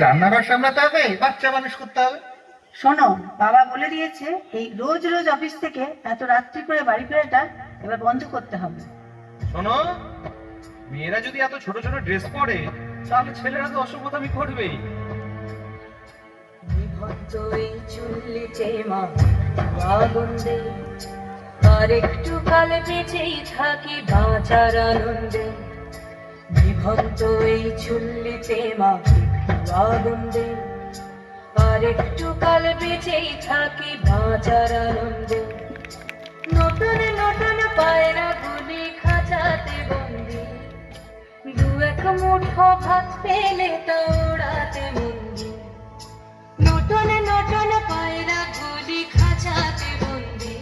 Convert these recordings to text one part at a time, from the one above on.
রান্নাঘর সামলাতে হবে, বাচ্চা মানুষ করতে হবে। শোনো, বাবা বলে দিয়েছে এই রোজ রোজ অফিস থেকে এত রাত্রি করে বাড়ি ফেরাটা এবার বন্ধ করতে হবে। শোনো, মেয়েরা যদি এত ছোট ছোট ড্রেস পরে তাহলে ছেলেরা তো অসভ্যতামি করবেই। আর একটু কাল বেঁচেই থাকি বাঁচার আনন্দে। বিভক্ত এই চুল্লিতে মাকে আগুন দে, আর একটু কাল বেঁচেই থাকি বাঁচার আনন্দে। নতুন নতুন পায়রা গুলি খাঁচাতে বন্দি, দু এক মুঠো ভাত পেলে তা ওড়াতে মন্দি। নতুন নতুন পায়রা গুলি খাঁচাতে বন্দি,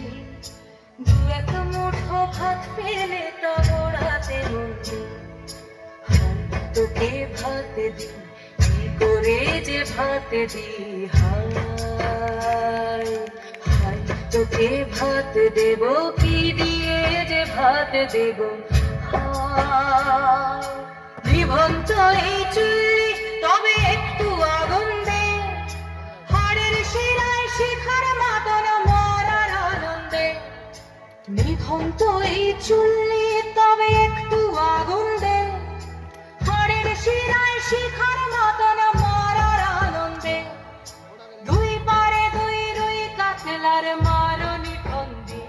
দু এক মুঠো ভাত পেলে তা ওড়াতে মন্দি। তোকে ভাত দি, কি করে যে ভাত দি, হায় হায় তোকে ভাত দেব, কি দিয়ে যে ভাত দেব, হায়। নিভন্ত এই চুল্লি তবে একটু আগুন দে, হাড়ের শিরায় শিখার মাতন মরার আনন্দে। নিভন্ত এই চুল্লি তবে একটু আগুন দে, হাড়ের শিরায় শিখার মতন মরার আনন্দে। দুই পারে দুই রুই কাতলার মারনি ফন্দি,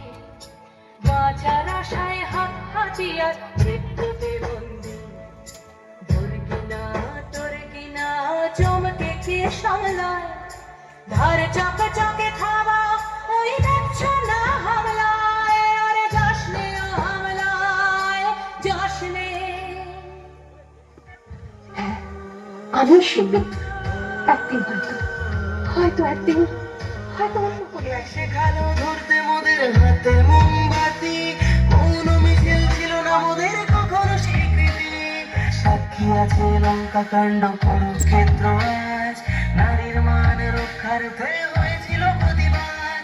বাঁচার আশায় হাত হাতিয়ার মৃত্যুতে বন্দি। তোর কিনা চমকে কে সামলায়, ধার চকে চকে খাওয়া ওই দেখছো না হামলায়। আরে যাসনে ও হামলায়, যাসনে। আমি শিখবি একদিন, হয়তো একদিন, হয়তো অন্য কোনো একদিন। শেখালো ধরতে মোদের হাতে মোমবাতি, মৌন মিছিল ছিল না মোদের কখনো স্বীকৃতি। সাক্ষী আছে লঙ্কা কাণ্ড কুরুক্ষেত্র আজ, নারীর মান রক্ষার হয়েছিল প্রতিবাদ।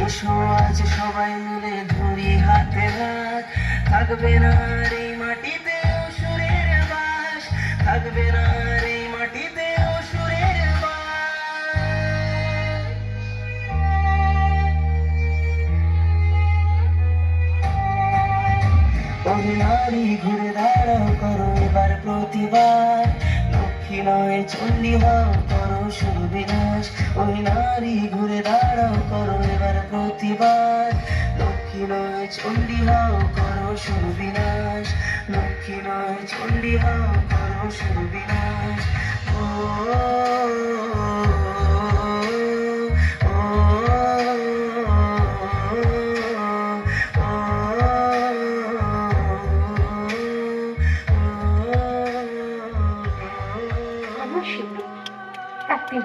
এসো আজ সবাই মিলে ধরি হাতে হাত, থাকবে না আর এই মাটিতে অসুরের বাস, থাকবে না আর এই মাটিতে অসুরের বাস। ওই নারী ঘুরে দাঁড়াও, করো এবার প্রতিবাদ, লক্ষ্মী নয় চণ্ডী হও, করো শুরু বিনাশ। ওই নারী ঘুরে দাঁড়াও, করো এবার প্রতিবাদ, লক্ষ্মী নয় চণ্ডী হও, করো শুরু বিনাশ। লক্ষ্মী নয় চণ্ডী হও, করো শুরু বিনাশ। ও আমার শিখবি একদিন,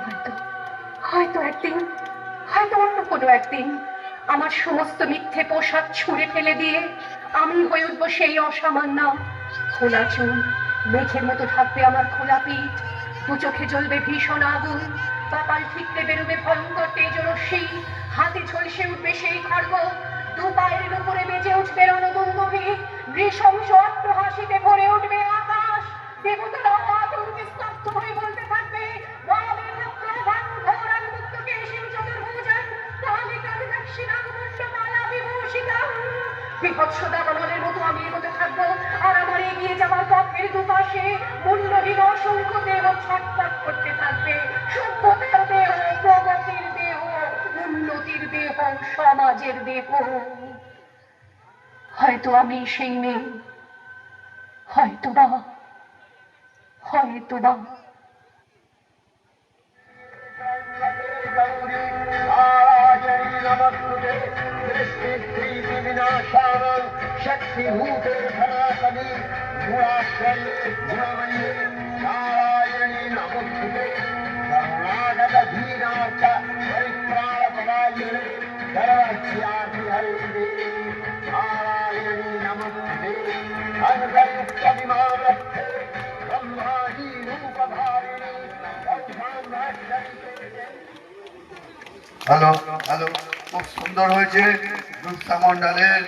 হয়তো একদিন, হয়তো অন্য কোনো একদিন আমার সমস্ত মিথ্যে পোশাক ছুঁড়ে ফেলে দিয়ে আমি হয়ে উঠবো সেই অসামান্য। খোলা চুল, মেঘের মতো থাকবে আমার খোলা পিঠ, দু চোখে জ্বলবে ভীষণ আগুন, কপাল ঠিকরে বেরোবে ভয়ঙ্কর তেজরশ্মি, হাতে ঝলসে উঠবে সেই খড়গ, দু পায়ের উপরে বেজে উঠবে রণদুন্দুভি, নৃশংস অট্টহাসিতে ভরে উঠবে আকাশ। দেবতারা আতঙ্কে স্তব্ধ হয়ে বলতে থাকবে, বিভৎস দাবানলের মতো আমি এগোতে থাকবো, আর আমার এগিয়ে যাওয়ার পথের দুপাশে মুন্ডহীন অসংখ্য দেহ ছটফট করতে থাকবে। সভ্যতার দেহ, প্রগতির দেহ, উন্নতির দেহ, সমাজের দেহ। হয়তো আমি সেই মেয়ে, হয়তোবা, হয়তোবা। शक्तिभूते सनातनी गुणाश्रये गुणमयी नारायणी नमोस्तुते। शरणागत दीनार्थ परित्राणपदायिने सर्वस्यापि हरिणे नारायणी नमोस्तुते। अनन्तयुक्त विमानस्थे ब्रह्माणी रूपधारिणी হ্যালো হ্যালো, খুব সুন্দর হয়েছে রূপসা মণ্ডলের